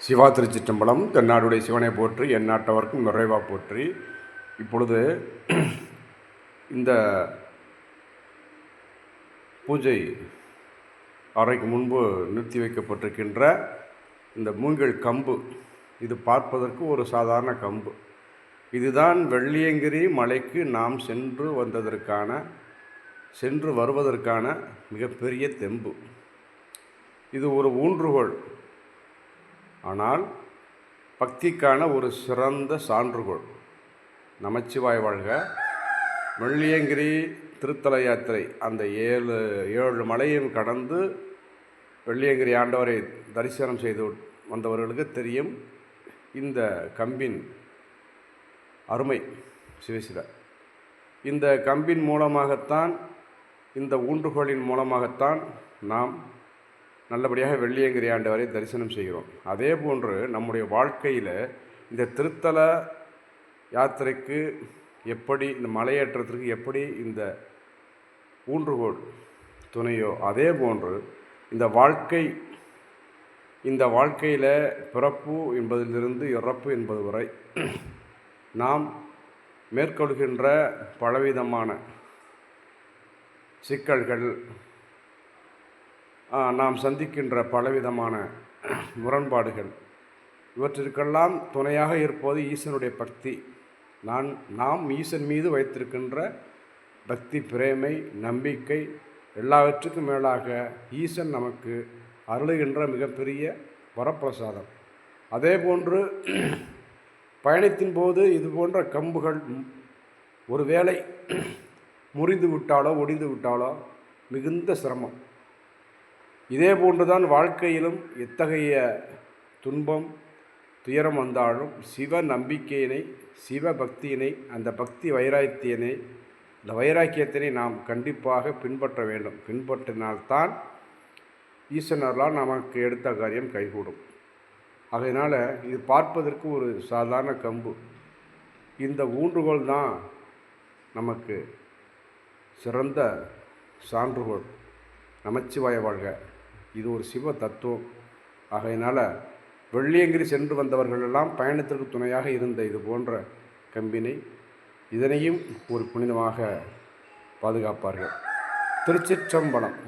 சிவா திருச்சிற்றம்பலம். தென்னாடுடைய சிவனை போற்றி, எந்நாட்டவர்க்கும் நிறைவாக போற்றி. இப்பொழுது இந்த பூஜை அறைக்கு முன்பு நிறுத்தி வைக்கப்பட்டிருக்கின்ற இந்த மூங்கில் கம்பு, இது பார்ப்பதற்கு ஒரு சாதாரண கம்பு. இதுதான் வெள்ளியங்கிரி மலைக்கு நாம் சென்று வருவதற்கான மிகப்பெரிய தெம்பு. இது ஒரு ஊன்றுகோல், ஆனால் பக்திக்கான ஒரு சிறந்த சான்றுகோள். நமச்சிவாய வாழ்க. வெள்ளியங்கிரி திருத்தல யாத்திரை, அந்த ஏழு மலையும் கடந்து வெள்ளியங்கிரி ஆண்டவரை தரிசனம் செய்து வந்தவர்களுக்கு தெரியும் இந்த கம்பின் அருமை. சிவசிவ இந்த கம்பின் மூலமாகத்தான், இந்த ஊன்றுகோலின் மூலமாகத்தான் நாம் நல்லபடியாக வெள்ளியங்கிரி ஆண்டவரை தரிசனம் செய்கிறோம். அதே போன்று நம்முடைய வாழ்க்கையில் இந்த திருத்தல யாத்திரைக்கு எப்படி, இந்த மலையேற்றத்திற்கு எப்படி இந்த ஊன்றுகோல் துணையோ, அதே போன்று இந்த வாழ்க்கையில் பிறப்பு என்பதிலிருந்து இறப்பு என்பது வரை நாம் மேற்கொள்கின்ற பலவிதமான சிக்கல்கள், நாம் சந்திக்கின்ற பலவிதமான முரண்பாடுகள், இவற்றிற்கெல்லாம் துணையாக இருப்பது ஈசனுடைய பக்தி. நாம் ஈசன் மீது வைத்திருக்கின்ற பக்தி, பிரேமை, நம்பிக்கை, எல்லாவற்றுக்கும் மேலாக ஈசன் நமக்கு அருளுகின்ற மிகப்பெரிய வரப்பிரசாதம். அதே போன்று பயணத்தின் போது இது போன்ற கம்புகள் ஒருவேளை முறிந்து விட்டாலோ ஒடிந்து விட்டாலோ மிகுந்த சிரமம். இதே போன்றுதான் வாழ்க்கையிலும் எத்தகைய துன்பம், துயரம் வந்தாலும் சிவ நம்பிக்கையினை, சிவ பக்தியினை, அந்த பக்தி வைராக்கியத்தினை, இந்த வைராக்கியத்தினை நாம் கண்டிப்பாக பின்பற்ற வேண்டும். பின்பற்றினால்தான் ஈசனர்களால் நமக்கு எடுத்த காரியம் கைகூடும். அதனால் இது பார்ப்பதற்கு ஒரு சாதாரண கம்பு. இந்த ஊன்றுகோல் தான் நமக்கு சிறந்த சான்றுகோள். நமச்சிவாய வாழ்க. இது ஒரு சிவ தத்துவம். ஆகையினால் வெள்ளியங்கிரி சென்று வந்தவர்களெல்லாம் பயணத்திற்கு துணையாக இருந்த இது போன்ற கம்பினை, இதனையும் ஒரு புனிதமாக பாதுகாப்பார்கள். திருச்சிற்றம்பலம்.